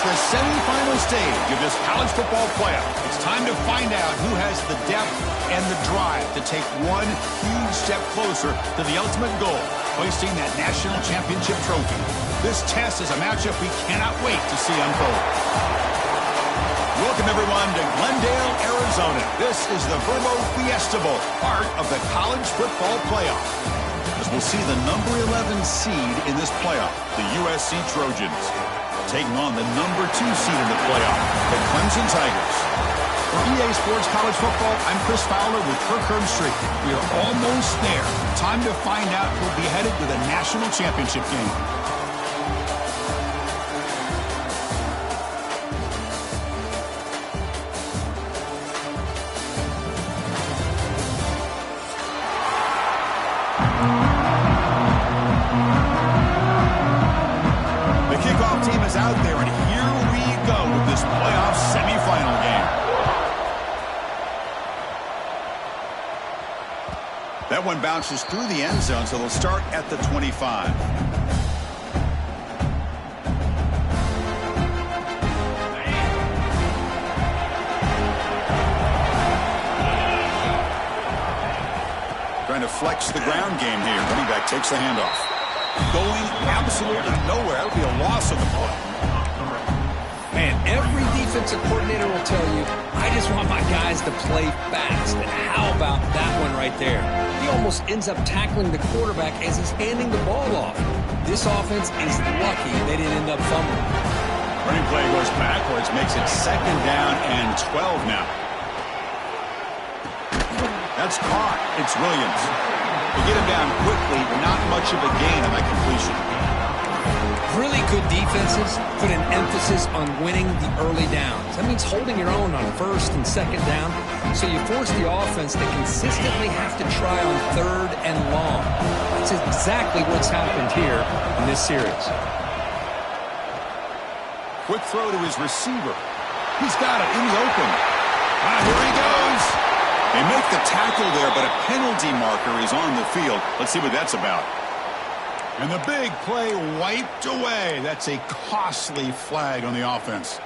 the semifinal stage of this college football playoff. It's time to find out who has the depth and the drive to take one huge step closer to the ultimate goal, hoisting that national championship trophy. This test is a matchup we cannot wait to see unfold. Welcome, everyone, to Glendale, Arizona. This is the Verbo Fiesta Bowl, part of the college football playoff. As we'll see the number 11 seed in this playoff, the USC Trojans, taking on the number 2 seed in the playoff, the Clemson Tigers. For EA Sports College Football, I'm Chris Fowler with Kirk Herbstreit. We are almost there. Time to find out who'll be headed to the national championship game. Out there, and here we go with this playoff semifinal game. That one bounces through the end zone, so they'll start at the 25. Trying to flex the ground game here. Running back takes the handoff. Going absolutely nowhere. That would be a loss of the play. Man, every defensive coordinator will tell you, I just want my guys to play fast. And how about that one right there? He almost ends up tackling the quarterback as he's handing the ball off. This offense is lucky they didn't end up fumbling. Running play goes backwards, makes it 2nd down and 12 now. That's caught. It's Williams. They get him down quickly, not much of a gain on that completion. Really good defenses put an emphasis on winning the early downs. That means holding your own on 1st and 2nd down, so you force the offense to consistently have to try on 3rd and long. That's exactly what's happened here in this series. Quick throw to his receiver. He's got it in the open. Here he goes. They make the tackle there, but a penalty marker is on the field. Let's see what that's about. And the big play wiped away. That's a costly flag on the offense.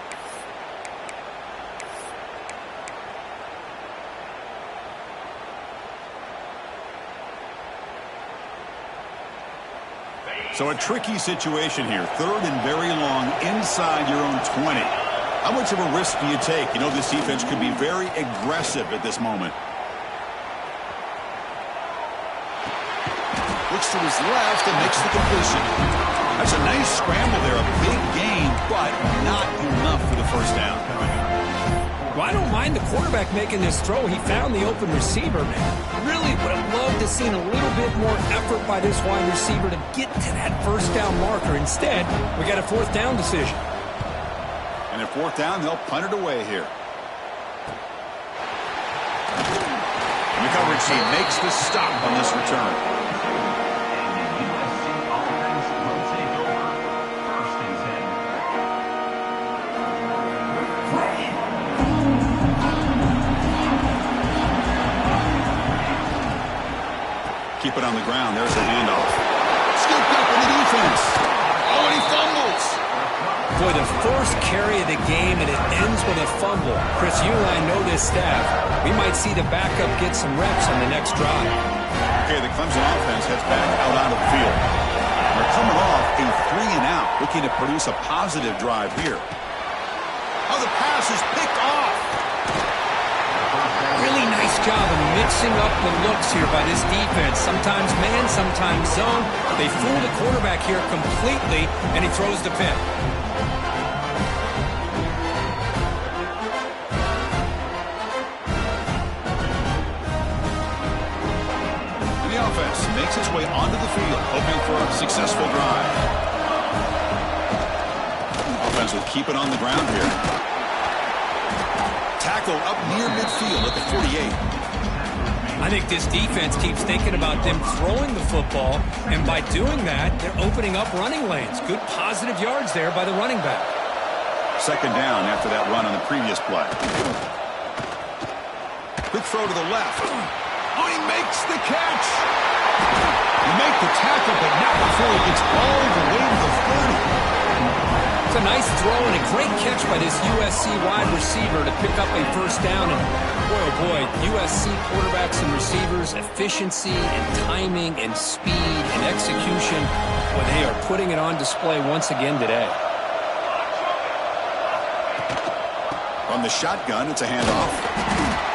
So a tricky situation here. 3rd and very long inside your own 20. How much of a risk do you take? You know, this defense could be very aggressive at this moment. Looks to his left and makes the completion. That's a nice scramble there. A big gain, but not enough for the 1st down. Well, I don't mind the quarterback making this throw. He found the open receiver. Really would have loved to have seen a little bit more effort by this wide receiver to get to that 1st down marker. Instead, we got a 4th down decision. And at 4th down, they'll punt it away here. And the coverage team makes the stop on this return. Keep it on the ground. There's the handoff. Scooped up in the defense. Oh, and he fumbles. Boy, the first carry of the game, and it ends with a fumble. Chris, you and I know this staff. We might see the backup get some reps on the next drive. Okay, the Clemson offense heads back out onto the field. They're coming off a 3-and-out, looking to produce a positive drive here. Oh, the pass is picked off. Really nice job of mixing up the looks here by this defense. Sometimes man, sometimes zone. They fool the quarterback here completely, and he throws the pick. The offense makes its way onto the field, hoping for a successful drive. Offense will keep it on the ground here. Tackle up near midfield at the 48. I think this defense keeps thinking about them throwing the football, and by doing that, they're opening up running lanes. Good positive yards there by the running back. 2nd down after that run on the previous play. Quick throw to the left. Oh, he makes the catch. He makes the tackle, but not before he gets all the way to the 30. It's a nice throw and a great catch by this USC wide receiver to pick up a first down. And boy, oh boy, USC quarterbacks and receivers, efficiency and timing and speed and execution, well, they are putting it on display once again today. From the shotgun, it's a handoff.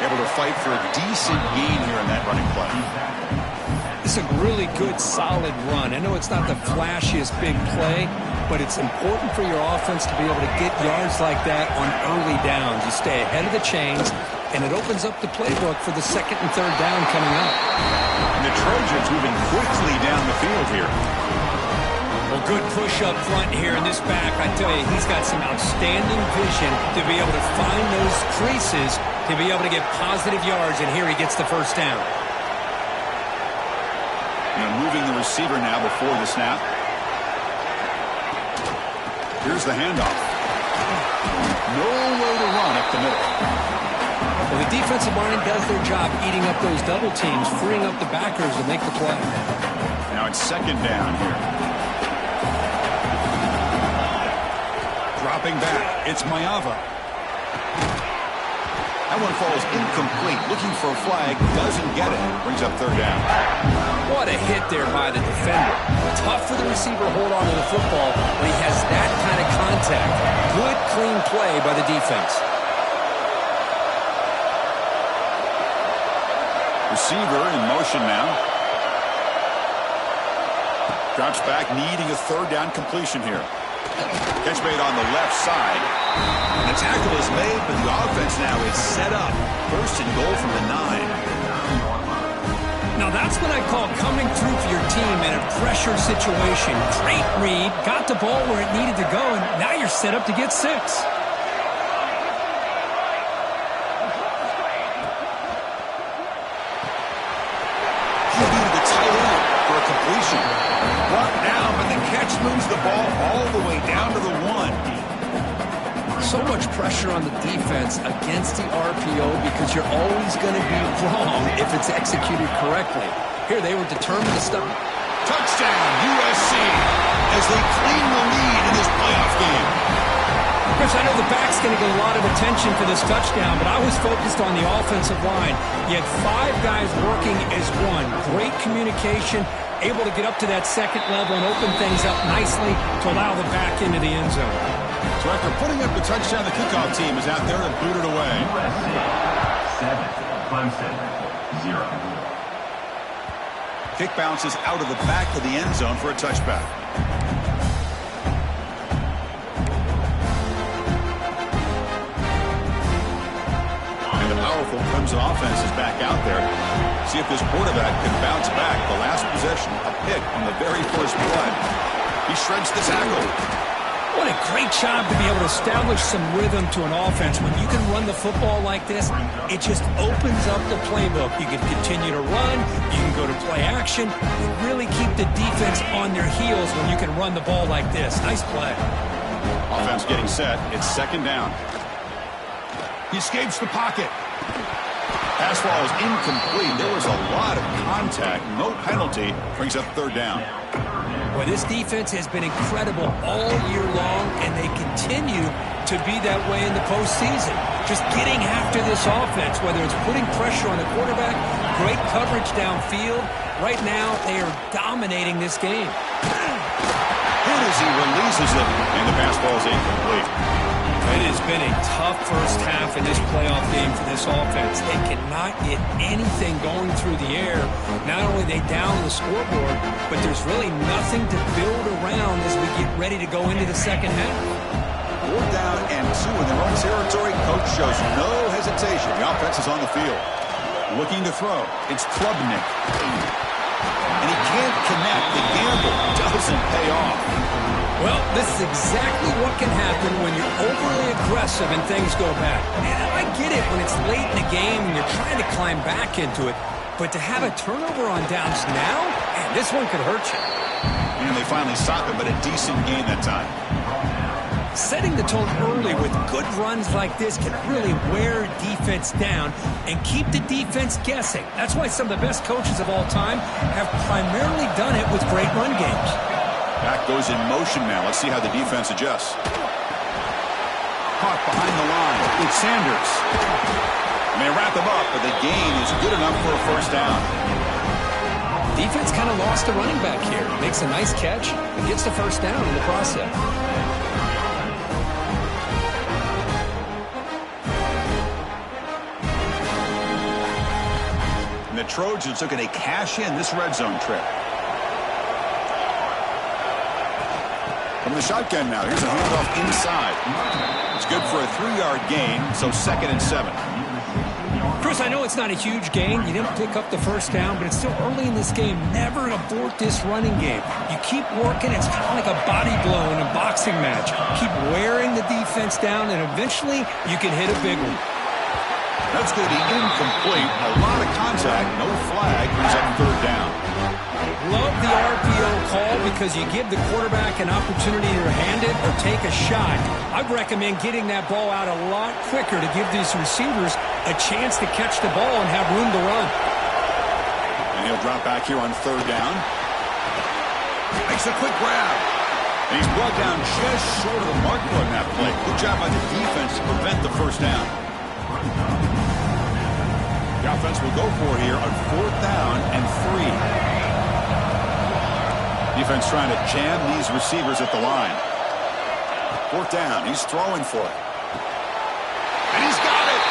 Able to fight for a decent gain here in that running play. It's a really good, solid run. I know it's not the flashiest big play, but it's important for your offense to be able to get yards like that on early downs. You stay ahead of the chains, and it opens up the playbook for the second and third down coming up. And the Trojans moving quickly down the field here. Well, good push up front here in this back. I tell you, he's got some outstanding vision to be able to find those creases, to be able to get positive yards, and here he gets the first down. Moving the receiver now before the snap. Here's the handoff. Nowhere to run up the middle. Well, the defensive line does their job eating up those double teams, freeing up the backers to make the play. Now it's second down here. Dropping back. It's Mayava. That one falls incomplete. Looking for a flag. Doesn't get it. Brings up third down. What a hit there by the defender. Tough for the receiver to hold on to the football when he has that kind of contact. Good, clean play by the defense. Receiver in motion now. Drops back, needing a third down completion here. Catch made on the left side. And the tackle is made, but the offense now is set up. First and goal from the 9. Now that's what I call coming through for your team in a pressure situation. Great read, got the ball where it needed to go, and now you're set up to get 6. He'll be to the tight end for a completion. Brought down, but the catch moves the ball all the way down to the 1. So much pressure on the defense against the RPO because you're always going to be wrong if it's executed correctly. Here they were determined to stop. Touchdown, USC, as they claim the lead in this playoff game. Chris, I know the back's going to get a lot of attention for this touchdown, but I was focused on the offensive line. You had 5 guys working as one. Great communication, able to get up to that second level and open things up nicely to allow the back into the end zone. So after putting up the touchdown, the kickoff team is out there to boot it away. USC 7, Clemson 0. Kick bounces out of the back of the end zone for a touchback. And the powerful Clemson offense is back out there. See if this quarterback can bounce back. The last possession, a pick on the very first play. He shreds the tackle. What a great job to be able to establish some rhythm to an offense. When you can run the football like this, it just opens up the playbook. You can continue to run. You can go to play action. You really keep the defense on their heels when you can run the ball like this. Nice play. Offense getting set. It's second down. He escapes the pocket. Pass ball is incomplete. There was a lot of contact. No penalty. Brings up third down. Well, this defense has been incredible all year long, and they continue to be that way in the postseason. Just getting after this offense, whether it's putting pressure on the quarterback, great coverage downfield. Right now, they are dominating this game. Hit as he releases it, and the pass ball is incomplete. It has been a tough first half in this playoff game for this offense. They cannot get anything going through the air. Not only are they down the scoreboard, but there's really nothing to build around as we get ready to go into the second half. 4th down and 2 in their own territory. Coach shows no hesitation. The offense is on the field. Looking to throw. It's Klubnik. And he can't connect. The gamble doesn't pay off. Well, this is exactly what can happen when you're overly aggressive and things go bad. And I get it when it's late in the game and you're trying to climb back into it. But to have a turnover on downs now, man, this one could hurt you. And they finally stop it, but a decent gain that time. Setting the tone early with good runs like this can really wear defense down and keep the defense guessing. That's why some of the best coaches of all time have primarily done it with great run games. Back goes in motion now. Let's see how the defense adjusts. Caught behind the line. It's Sanders. And they wrap him up, but the gain is good enough for a first down. Defense kind of lost the running back here. Makes a nice catch and gets the first down in the process. And the Trojans looking to cash in this red zone trip. From the shotgun now, here's a handoff inside. It's good for a 3-yard gain, so 2nd and 7. Chris, I know it's not a huge gain. You didn't pick up the first down, but it's still early in this game. Never abort this running game. You keep working. It's kind of like a body blow in a boxing match. Keep wearing the defense down, and eventually you can hit a big one. That's going to be incomplete. A lot of contact. No flag. He's up 3rd down. Love the RPO call because you give the quarterback an opportunity to hand it or take a shot. I'd recommend getting that ball out a lot quicker to give these receivers a chance to catch the ball and have room to run. And he'll drop back here on 3rd down. Makes a quick grab. And he's brought down just short of the mark on that play. Good job by the defense to prevent the first down. The offense will go for it here on 4th down and 3. Defense trying to jam these receivers at the line. 4th down. He's throwing for it. And he's got it.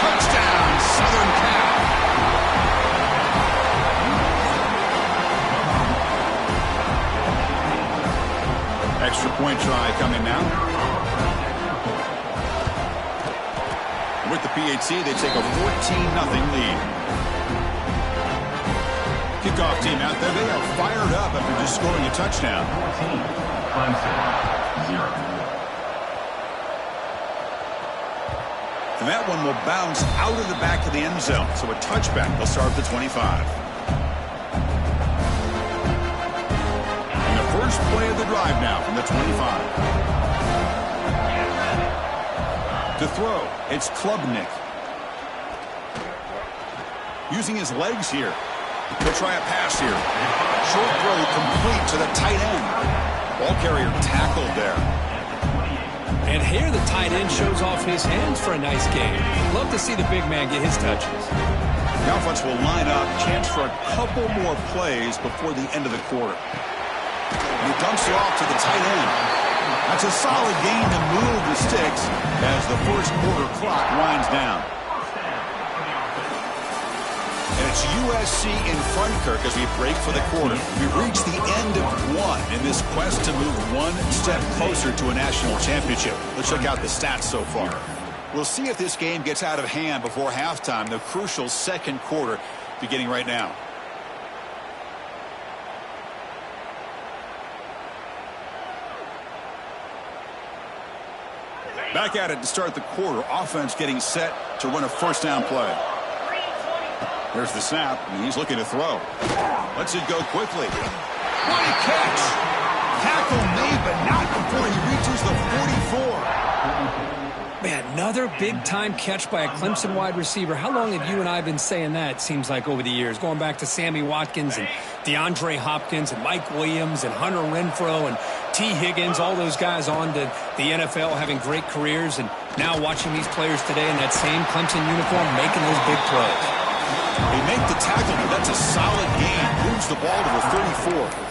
Touchdown, Southern Cal. Extra point try coming now. With the PAT, they take a 14-0 lead. Kickoff team out there. They are fired up after just scoring a touchdown. Clemson, 0. And that one will bounce out of the back of the end zone. So a touchback. They'll start at the 25. And the first play of the drive now from the 25. To throw, it's Klubnik. Using his legs here. He'll try a pass here. Short throw complete to the tight end. Ball carrier tackled there. And here the tight end shows off his hands for a nice game. Love to see the big man get his touches. The offense will line up. Chance for a couple more plays before the end of the quarter. And he dumps it off to the tight end. That's a solid gain to move the sticks as the first quarter clock winds down. And it's USC in front, Kirk, as we break for the quarter. We've reached the end of one in this quest to move one step closer to a national championship. Let's check out the stats so far. We'll see if this game gets out of hand before halftime, the crucial second quarter beginning right now. Back at it to start the quarter. Offense getting set to run a first down play. There's the snap, and he's looking to throw. Lets it go quickly. What a catch! Tackle made, but not before he reaches the 44. Man, another big-time catch by a Clemson wide receiver. How long have you and I been saying that, seems like, over the years? Going back to Sammy Watkins and DeAndre Hopkins and Mike Williams and Hunter Renfrow and T. Higgins, all those guys on to the NFL having great careers. And now watching these players today in that same Clemson uniform making those big plays. They make the tackle, but that's a solid gain. Moves the ball to the 34.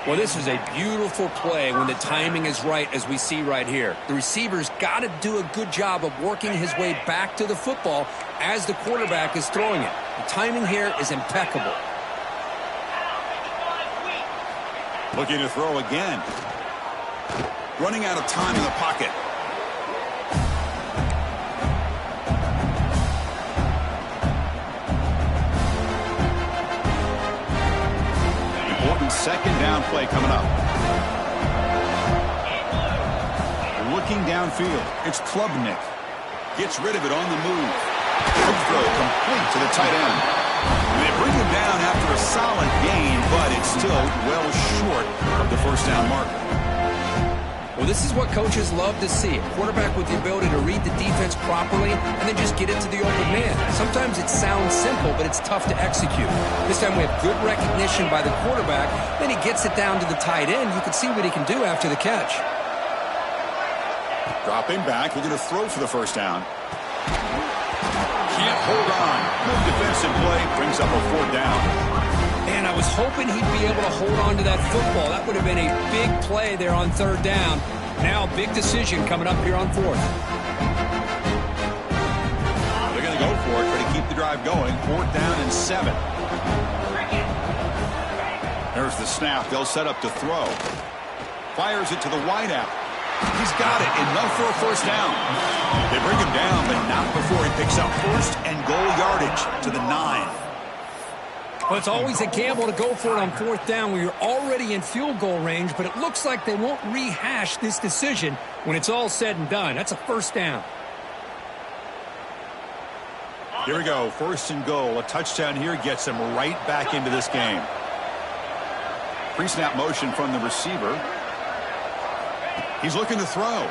Well, this is a beautiful play when the timing is right, as we see right here. The receiver's got to do a good job of working his way back to the football as the quarterback is throwing it. The timing here is impeccable. Looking to throw again. Running out of time in the pocket. Second down play coming up. Looking downfield. It's Klubnik. Gets rid of it on the move. Quick throw complete to the tight end. And they bring him down after a solid gain, but it's still well short of the first down marker. Well, this is what coaches love to see. A quarterback with the ability to read the defense properly and then just get it to the open man. Sometimes it sounds simple, but it's tough to execute. This time we have good recognition by the quarterback. Then he gets it down to the tight end. You can see what he can do after the catch. Dropping back, looking to throw for the first down. Can't hold on. Good defensive play, brings up a 4th down. Man, I was hoping he'd be able to hold on to that football. That would have been a big play there on 3rd down. Now, big decision coming up here on 4th. They're going to go for it, try to keep the drive going. 4th down and 7. There's the snap. They'll set up to throw. Fires it to the wideout. He's got it. Enough for a 1st down. They bring him down, but not before he picks up 1st and goal yardage to the 9. Well, it's always a gamble to go for it on 4th down when you're already in field goal range, but it looks like they won't rehash this decision when it's all said and done. That's a 1st down. Here we go. 1st and goal. A touchdown here gets them right back into this game. Pre-snap motion from the receiver. He's looking to throw.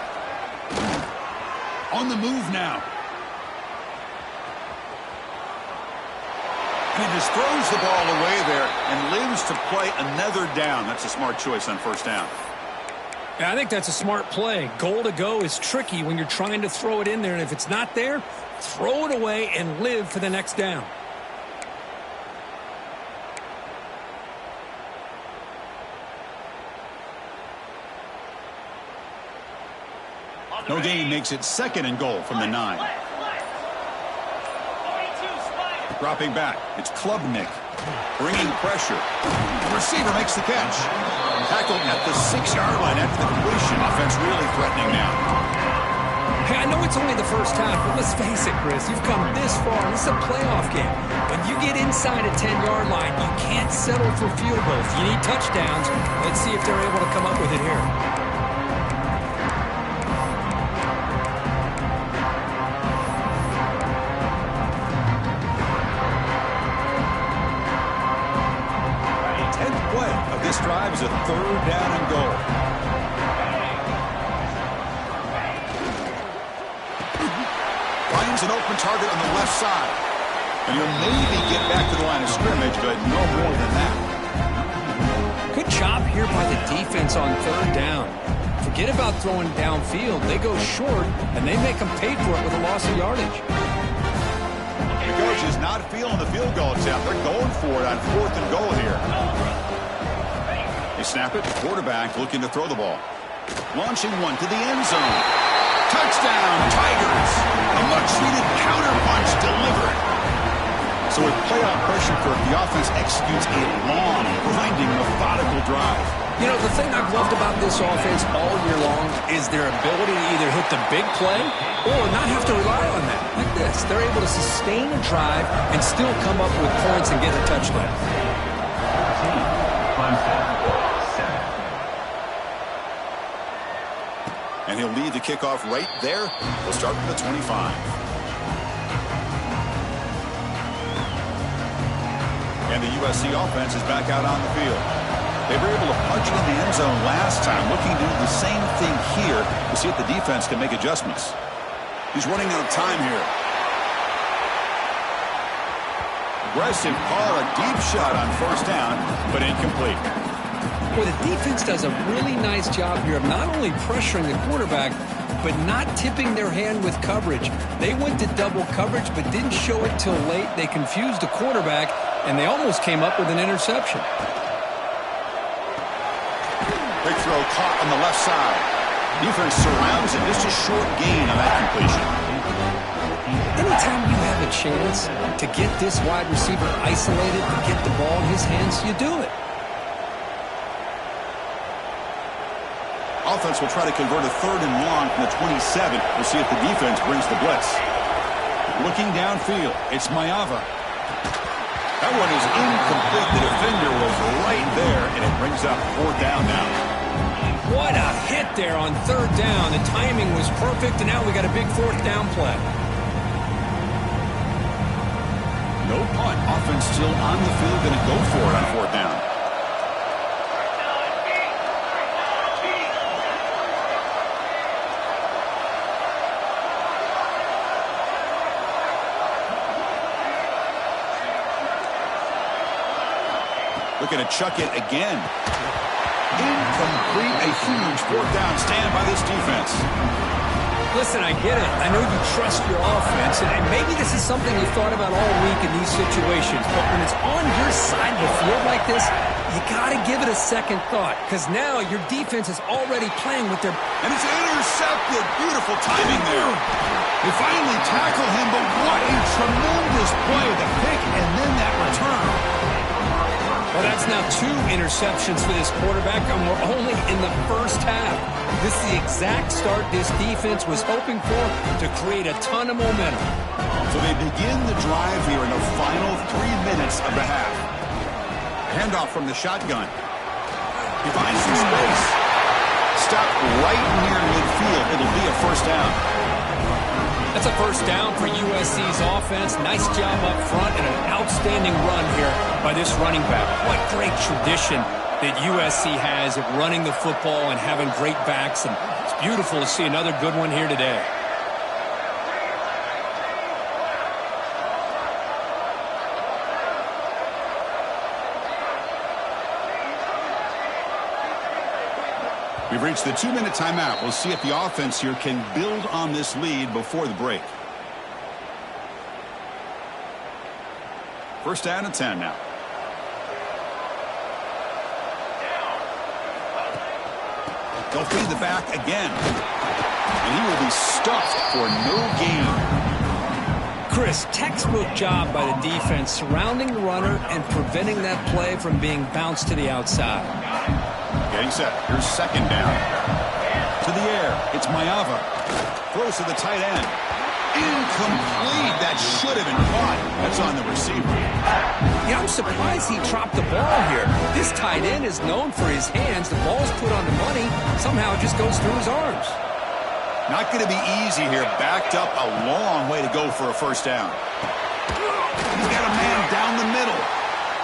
On the move now. He just throws the ball away there and lives to play another down. That's a smart choice on 1st down. Yeah, I think that's a smart play. Goal to go is tricky when you're trying to throw it in there, and if it's not there, throw it away and live for the next down. No gain makes it 2nd and goal from the 9. Dropping back, it's Klubnik. Bringing pressure. The receiver makes the catch. Tackled at the 6-yard line after the completion. Offense really threatening now. Hey, I know it's only the first half, but let's face it, Chris. You've come this far. This is a playoff game. When you get inside a 10-yard line, you can't settle for field goals. You need touchdowns. Let's see if they're able to come up with it here. This drive is a 3rd down and goal. Finds an open target on the left side. And he'll maybe get back to the line of scrimmage, but no more than that. Good job here by the defense on 3rd down. Forget about throwing downfield. They go short, and they make them pay for it with a loss of yardage. The coach is not feeling the field goal attempt. They're going for it on 4th and goal here. They snap it. Quarterback looking to throw the ball. Launching one to the end zone. Touchdown, Tigers. A much-needed counter-punch delivered. So with playoff pressure for it, the offense executes a long, grinding, methodical drive. You know, the thing I've loved about this offense all year long is their ability to either hit the big play or not have to rely on that. Like this. They're able to sustain a drive and still come up with points and get a touchdown. Clemson. And he'll lead the kickoff right there. We'll start from the 25. And the USC offense is back out on the field. They were able to punch it in the end zone last time, looking to do the same thing here to see if the defense can make adjustments. He's running out of time here. Aggressive call, a deep shot on 1st down, but incomplete. Well, the defense does a really nice job here of not only pressuring the quarterback, but not tipping their hand with coverage. They went to double coverage, but didn't show it till late. They confused the quarterback, and they almost came up with an interception. Big throw caught on the left side. Defense surrounds it. Just a short gain on that completion. Anytime you have a chance to get this wide receiver isolated and get the ball in his hands, you do it. Offense will try to convert a 3rd and long from the 27. We'll see if the defense brings the blitz. Looking downfield, it's Mayava. That one is incomplete. The defender was right there, and it brings up 4th down now. What a hit there on 3rd down. The timing was perfect, and now we got a big 4th down play. No punt. Offense still on the field, going to go for it on 4th down. Looking to chuck it again. Incomplete. A huge fourth down stand by this defense. Listen, I get it. I know you trust your offense, and maybe this is something you thought about all week in these situations, but when it's on your side of the field like this, you got to give it a second thought, because now your defense is already playing with their... And it's intercepted. Beautiful timing there. They finally tackle him, but what a tremendous play. The pick and then that return. Well, that's now 2 interceptions for this quarterback, and we're only in the first half. This is the exact start this defense was hoping for to create a ton of momentum. So they begin the drive here in the final 3 minutes of the half. Handoff from the shotgun. He finds some space. Stopped right near midfield. It'll be a first down. That's a first down for USC's offense. Nice job up front and an outstanding run here by this running back. What great tradition that USC has at running the football and having great backs. And it's beautiful to see another good one here today. We've reached the 2-minute timeout. We'll see if the offense here can build on this lead before the break. First down and 10 now. They'll feed the back again. And he will be stuffed for no gain. Chris, textbook job by the defense surrounding the runner and preventing that play from being bounced to the outside. Getting set. Here's second down. To the air. It's Mayava. Throws to the tight end. Incomplete. That should have been caught. That's on the receiver. Yeah, I'm surprised he dropped the ball here. This tight end is known for his hands. The ball's put on the money. Somehow it just goes through his arms. Not going to be easy here. Backed up a long way to go for a first down. He's got a man down the middle.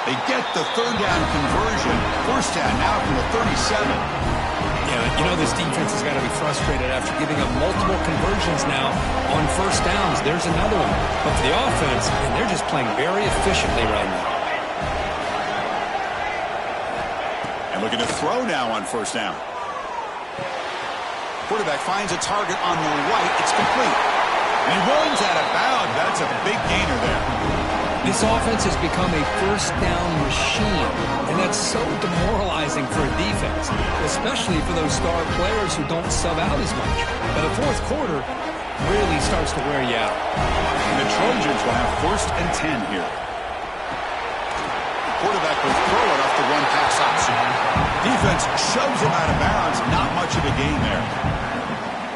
They get the third down conversion. First down now from the 37. Yeah, you know this defense has got to be frustrated after giving up multiple conversions now on first downs. There's another one. But for the offense, and they're just playing very efficiently right now. And looking to throw now on first down. Quarterback finds a target on the right. It's complete. And he runs out of bounds. That's a big gainer there. This offense has become a first down machine, and that's so demoralizing for a defense, especially for those star players who don't sub out as much. But the fourth quarter really starts to wear you out. And the Trojans will have first and 10 here. Quarterback will throw it off the one pass option. Defense shoves him out of bounds. Not much of a gain there.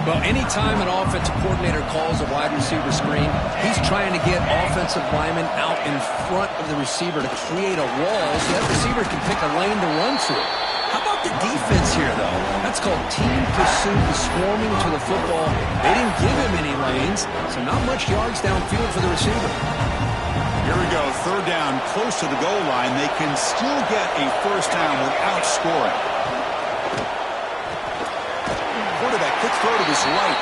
Well, anytime an offensive coordinator calls a wide receiver screen, he's trying to get offensive linemen out in front of the receiver to create a wall so that receiver can pick a lane to run through. How about the defense here, though? That's called team pursuit and swarming to the football. They didn't give him any lanes, so not much yards downfield for the receiver. Here we go, third down, close to the goal line. They can still get a first down without scoring. Quarterback, quick throw to his right.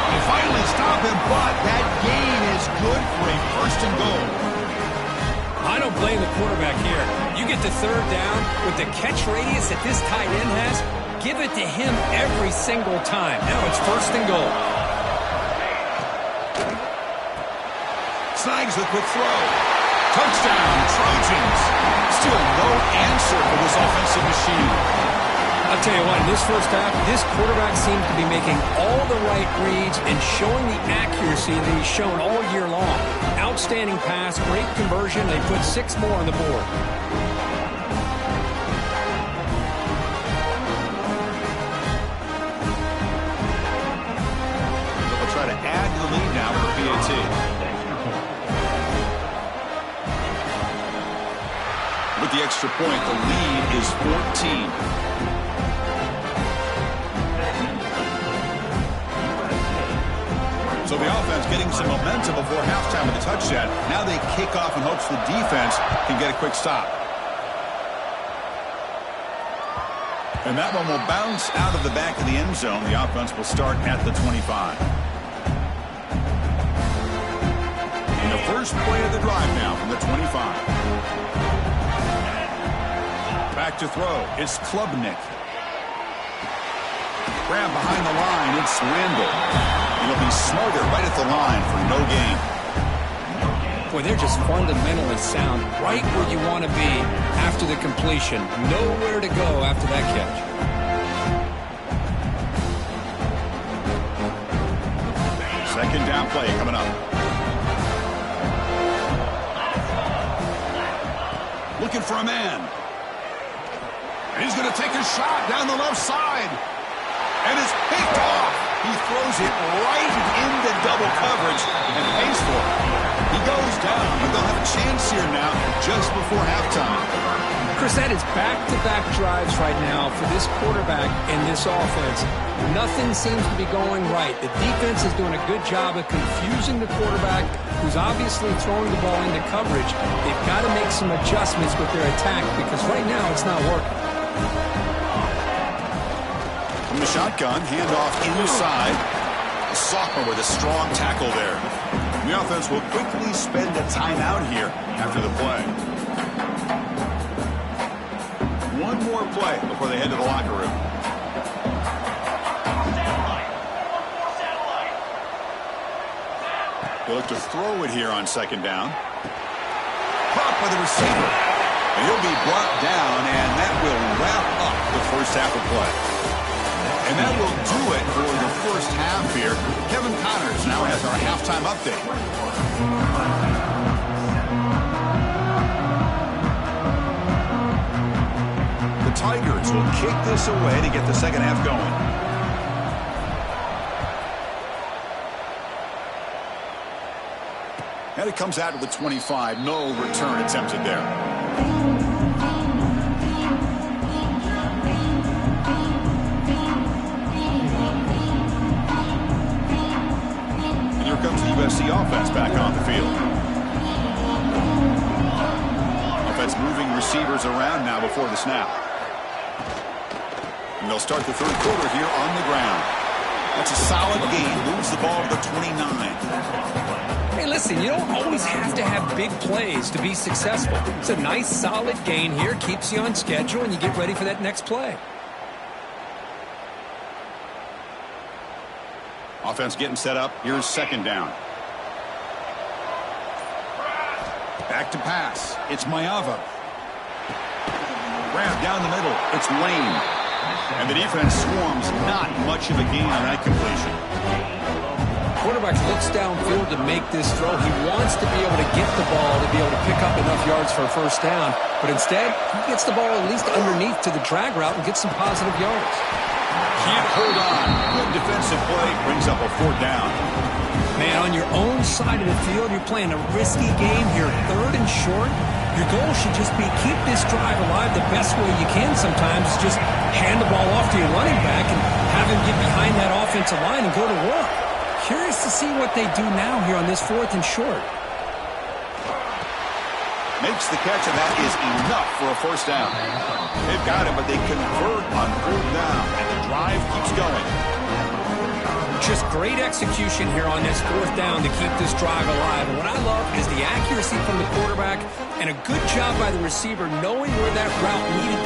They finally stop him, but that gain is good for a first and goal. I don't blame the quarterback here. You get the third down with the catch radius that this tight end has, give it to him every single time. Now it's first and goal. Snags the quick throw. Touchdown, Trojans. Still no answer for this offensive machine. I'll tell you what, in this first half, this quarterback seems to be making all the right reads and showing the accuracy that he's shown all year long. Outstanding pass, great conversion. They put 6 more on the board. They'll try to add to the lead now for PAT. With the extra point, the lead is 14. So the offense getting some momentum before halftime with a touchdown. Now they kick off in hopes the defense can get a quick stop. And that one will bounce out of the back of the end zone. The offense will start at the 25. And the first play of the drive now from the 25. Back to throw. It's Klubnik. Grab behind the line. It's Randall. He'll be smarter right at the line for no gain. Boy, they're just fundamentally sound right where you want to be after the completion. Nowhere to go after that catch. Second down play coming up. Looking for a man. And he's going to take a shot down the left side. And it's picked off. He throws it right into double coverage and pays for it. He goes down, but they'll have a chance here now just before halftime. Chris, that is back-to-back drives right now for this quarterback and this offense. Nothing seems to be going right. The defense is doing a good job of confusing the quarterback, who's obviously throwing the ball into coverage. They've got to make some adjustments with their attack because right now it's not working. From the shotgun, handoff inside. The sophomore with a strong tackle there. The offense will quickly spend a timeout here after the play. One more play before they head to the locker room. They'll look to throw it here on second down. Caught by the receiver. And he'll be brought down, and that will wrap up the first half of play. And that will do it for the first half here. Kevin Connors now has our halftime update. The Tigers will kick this away to get the second half going. And it comes out to the 25. No return attempted there. Comes the USC offense back on the field. Offense moving receivers around now before the snap. And they'll start the third quarter here on the ground. That's a solid gain. Moves the ball to the 29. Hey, listen, you don't always have to have big plays to be successful. It's a nice, solid gain here. Keeps you on schedule, and you get ready for that next play. Offense getting set up. Here's second down. Back to pass. It's Mayava. Grab down the middle. It's Lane. And the defense swarms. Not much of a gain on that completion. Quarterback looks downfield to make this throw. He wants to be able to get the ball to be able to pick up enough yards for a first down. But instead, he gets the ball at least underneath to the drag route and gets some positive yards. Can't hold on. Good defensive play brings up a fourth down. Man, on your own side of the field, you're playing a risky game here. Third and short. Your goal should just be keep this drive alive the best way you can sometimes. Just hand the ball off to your running back and have him get behind that offensive line and go to work. Curious to see what they do now here on this fourth and short. Makes the catch, and that is enough for a first down. They've got it, but they convert on third down, and the drive keeps going. Just great execution here on this fourth down to keep this drive alive. And what I love is the accuracy from the quarterback and a good job by the receiver knowing where that route needed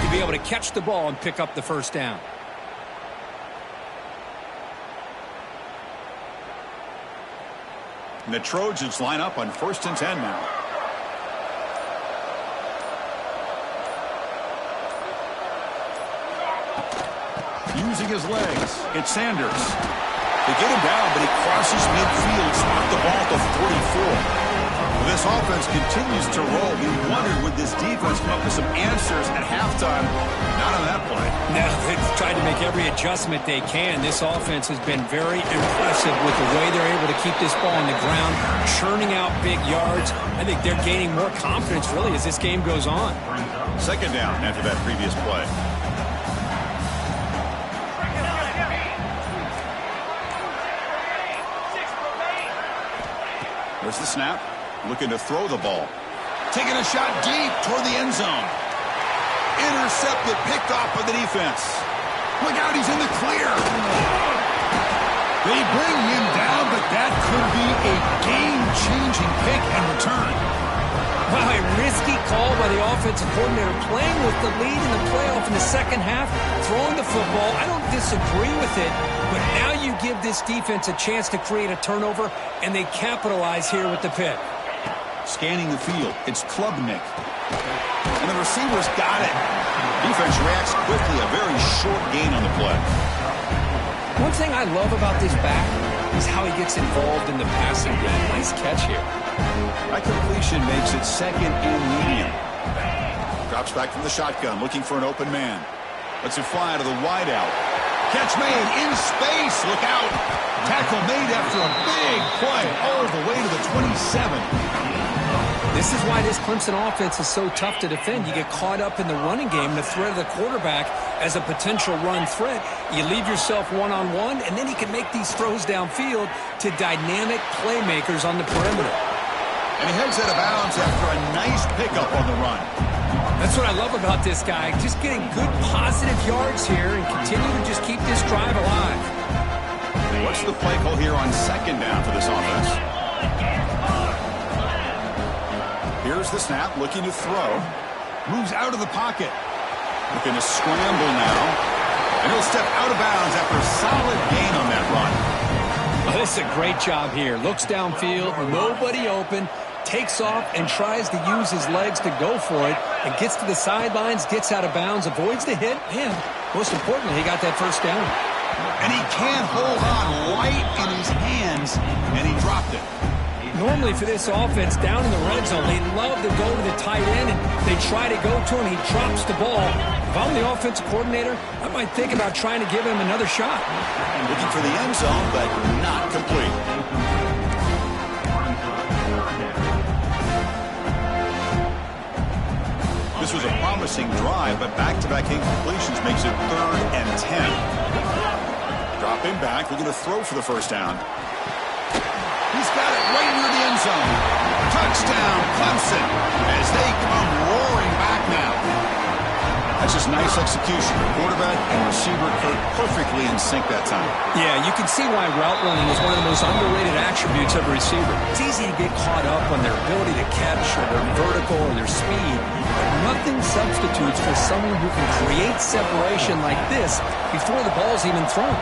to be able to catch the ball and pick up the first down. And the Trojans line up on 1st and 10 now. Using his legs, it's Sanders. They get him down, but he crosses midfield, spot the ball at the 44. This offense continues to roll. We wondered, would this defense come up with some answers at halftime? Not on that play. No, they've tried to make every adjustment they can. This offense has been very impressive with the way they're able to keep this ball on the ground, churning out big yards. I think they're gaining more confidence, really, as this game goes on. Second down after that previous play. There's the snap. Looking to throw the ball. Taking a shot deep toward the end zone. Intercepted, picked off by the defense. Look out, he's in the clear. They bring him down, but that could be a game-changing pick and return. Well, a risky risky call by the offensive coordinator, playing with the lead in the playoff in the second half, throwing the football. I don't disagree with it, but now you give this defense a chance to create a turnover, and they capitalize here with the pick. Scanning the field, it's Klubnik. And the receiver's got it. Defense reacts quickly, a very short gain on the play. One thing I love about this back is how he gets involved in the passing game. Nice catch here. That completion makes it second and medium. Drops back from the shotgun, looking for an open man. Lets it fly to the wideout. Catch made in space. Look out. Tackle made after a big play all the way to the 27. This is why this Clemson offense is so tough to defend. You get caught up in the running game, the threat of the quarterback as a potential run threat. You leave yourself one-on-one, and then you can make these throws downfield to dynamic playmakers on the perimeter. And he heads out of bounds after a nice pickup on the run. That's what I love about this guy. Just getting good positive yards here and continue to just keep this drive alive. What's the play call here on second down for this offense? Here's the snap, looking to throw. Moves out of the pocket. Looking to scramble now. And he'll step out of bounds after a solid gain on that run. Oh, this is a great job here. Looks downfield, nobody open, takes off and tries to use his legs to go for it, and gets to the sidelines, gets out of bounds, avoids the hit, and most importantly, he got that first down. And he can't hold on right in his hands, and he dropped it. Normally for this offense, down in the red zone, they love to go to the tight end, and they try to go to him. He drops the ball. If I'm the offensive coordinator, I might think about trying to give him another shot. Looking for the end zone, but not complete. This was a promising drive, but back-to-back incompletions makes it 3rd and 10. Dropping back, looking to throw for the first down. He's got it right near the end zone. Touchdown, Clemson, as they come roaring back now. That's just nice execution. The quarterback and receiver perfectly in sync that time. Yeah, you can see why route running is one of the most underrated attributes of a receiver. It's easy to get caught up on their ability to catch or their vertical or their speed, but nothing substitutes for someone who can create separation like this before the ball's even thrown.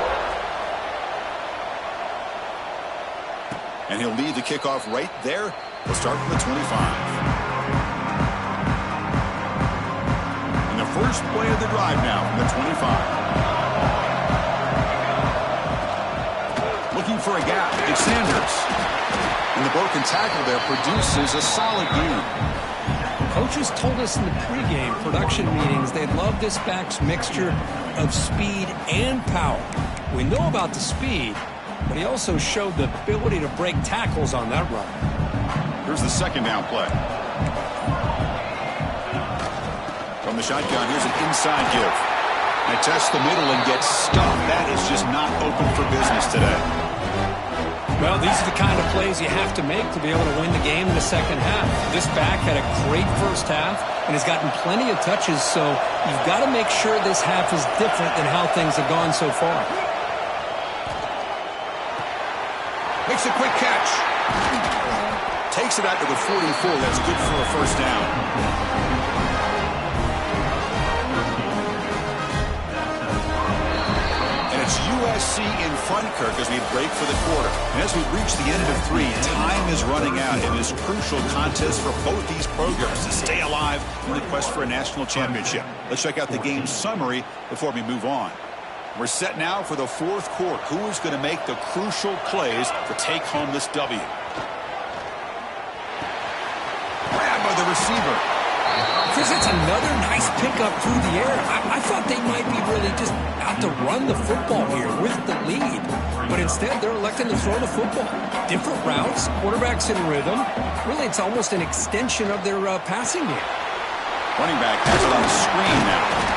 And he'll lead the kickoff right there. We'll start from the 25. And the first play of the drive now from the 25. Looking for a gap. It's Sanders. And the broken tackle there produces a solid gain. Coaches told us in the pregame production meetings they love this back's mixture of speed and power. We know about the speed, but he also showed the ability to break tackles on that run. Here's the second down play. From the shotgun, here's an inside give. And tests the middle and gets stuffed. That is just not open for business today. Well, these are the kind of plays you have to make to be able to win the game in the second half. This back had a great first half and has gotten plenty of touches, so you've got to make sure this half is different than how things have gone so far. Makes a quick catch. Takes it out to the 44. That's good for a first down. And it's USC in front, Kirk, as we break for the quarter. And as we reach the end of 3, time is running out in this crucial contest for both these programs to stay alive in the quest for a national championship. Let's check out the game summary before we move on. We're set now for the fourth quarter. Who is going to make the crucial plays to take home this W? Grab by the receiver. Chris, it's another nice pickup through the air. I thought they might be really just out to run the football here with the lead. But instead, they're electing to throw the football. Different routes, quarterbacks in rhythm. Really, it's almost an extension of their passing game. Running back has it on the screen now.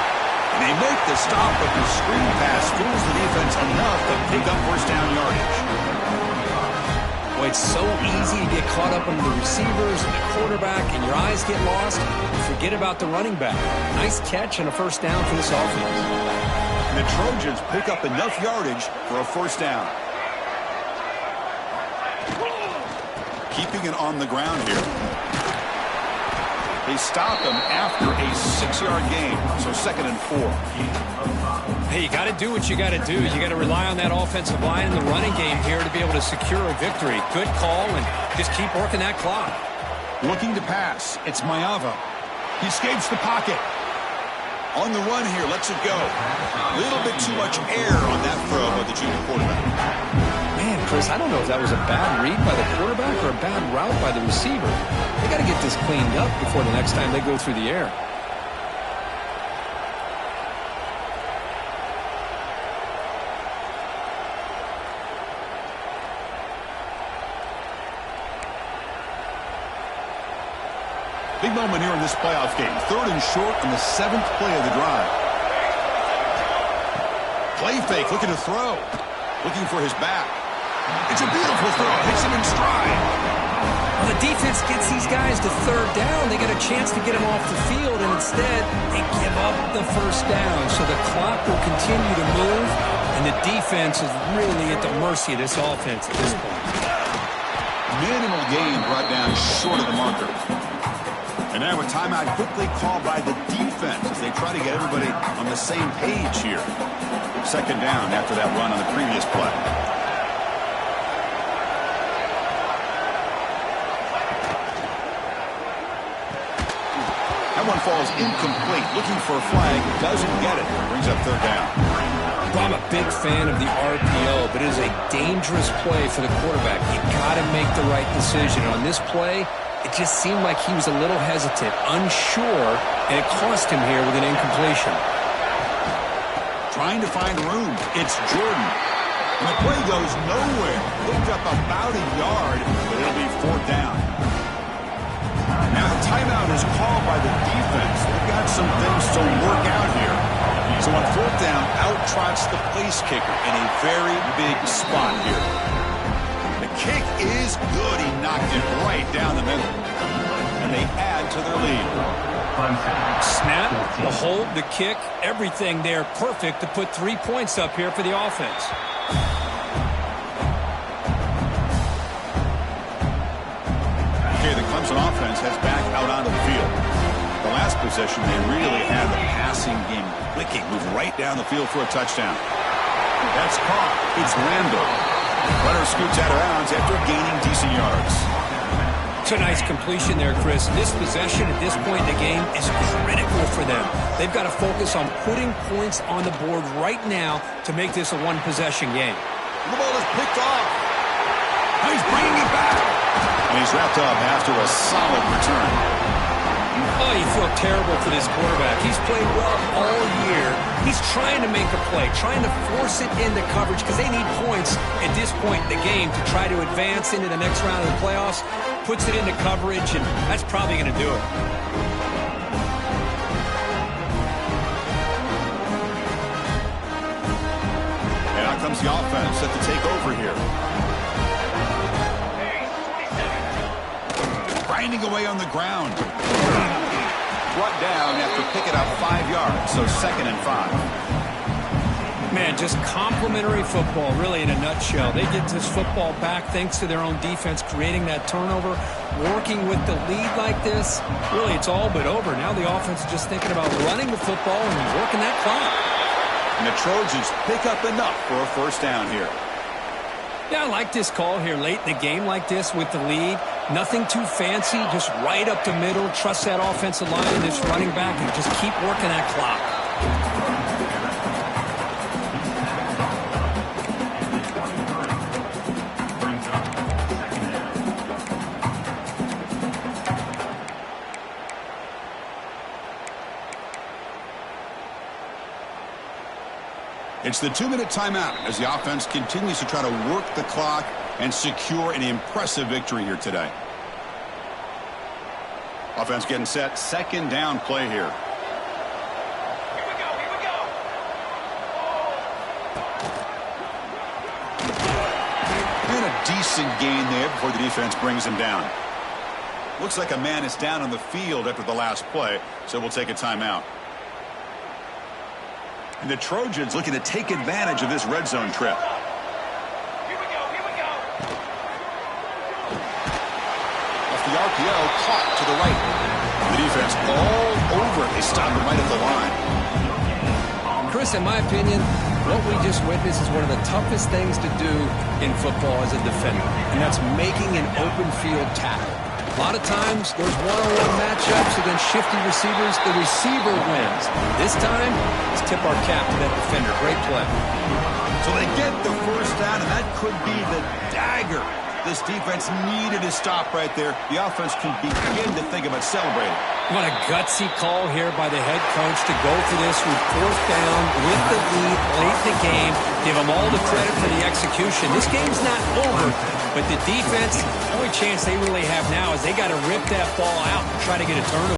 And they make the stop, but the screen pass fools the defense enough to pick up first down yardage. Boy, it's so easy to get caught up on the receivers and the quarterback, and your eyes get lost. You forget about the running back. Nice catch and a first down for this offense. And the Trojans pick up enough yardage for a first down. Keeping it on the ground here. They stop him after a 6-yard gain, so 2nd and 4. Hey, you got to do what you got to do. You got to rely on that offensive line and the running game here to be able to secure a victory. Good call, and just keep working that clock. Looking to pass. It's Maava. He escapes the pocket. On the run here, lets it go. A little bit too much air on that throw by the junior quarterback. Man, Chris, I don't know if that was a bad read by the quarterback or a bad route by the receiver. They got to get this cleaned up before the next time they go through the air. Big moment here in this playoff game. 3rd and short on the 7th play of the drive. Play fake, looking to throw. Looking for his back. It's a beautiful throw. Hits him in stride. Well, the defense gets these guys to 3rd down. They get a chance to get them off the field, and instead they give up the 1st down. So the clock will continue to move, and the defense is really at the mercy of this offense at this point. Minimal gain brought down short of the marker. And now a timeout quickly called by the defense as they try to get everybody on the same page here. 2nd down after that run on the previous play. That one falls incomplete. Looking for a flag. Doesn't get it. Brings up 3rd down. Well, I'm a big fan of the RPO, but it is a dangerous play for the quarterback. You got to make the right decision. On this play, it just seemed like he was a little hesitant, unsure, and it cost him here with an incompletion. Trying to find room. It's Jordan. And the play goes nowhere. Picked up about a yard, but it'll be 4th down. Now the timeout is called by the defense. They've got some things to work out here. So on 4th down, out trots the place kicker in a very big spot here. The kick is good. He knocked it right down the middle. And they add to their lead. Snap, the hold, the kick, everything there perfect to put 3 points up here for the offense. Okay, the Clemson offense heads back out onto the field. The last possession, they really had the passing game clicking. Move right down the field for a touchdown. That's caught. It's Randall. Runner scoots out of bounds after gaining decent yards. It's a nice completion there, Chris. This possession at this point in the game is critical for them. They've got to focus on putting points on the board right now to make this a one-possession game. The ball is picked off. And he's bringing it back. And he's wrapped up after a solid return. Oh, you feel terrible for this quarterback. He's played well all year. He's trying to make a play, trying to force it into coverage because they need points at this point in the game to try to advance into the next round of the playoffs. Puts it into coverage, and that's probably going to do it. And out comes the offense set to take over here. Grinding away on the ground. Brought down after picking up 5 yards, so 2nd and 5. Man, just complimentary football, really, in a nutshell. They get this football back thanks to their own defense, creating that turnover, working with the lead like this. Really, it's all but over. Now the offense is just thinking about running the football and working that clock. And the Trojans pick up enough for a 1st down here. Yeah, I like this call here late in the game like this with the lead. Nothing too fancy, just right up the middle. Trust that offensive line and this running back and just keep working that clock. It's the 2-minute timeout as the offense continues to try to work the clock and secure an impressive victory here today. Offense getting set. 2nd down play here. Here we go. And a decent gain there before the defense brings him down. Looks like a man is down on the field after the last play, so we'll take a timeout. And the Trojans looking to take advantage of this red zone trip. Here we go. Off the RPO, caught to the right. The defense all over it. They stop it right at the line. Chris, in my opinion, what we just witnessed is one of the toughest things to do in football as a defender, and that's making an open field tackle. A lot of times, those one-on-one matchups against shifty receivers, the receiver wins. This time, let's tip our cap to that defender. Great play. So they get the first down, and that could be the dagger this defense needed to stop right there. The offense can begin to think about celebrating. What a gutsy call here by the head coach to go for this with 4th down with the lead late in the game. Give them all the credit for the execution. This game's not over, but the defense, the only chance they really have now is they got to rip that ball out and try to get a turnover.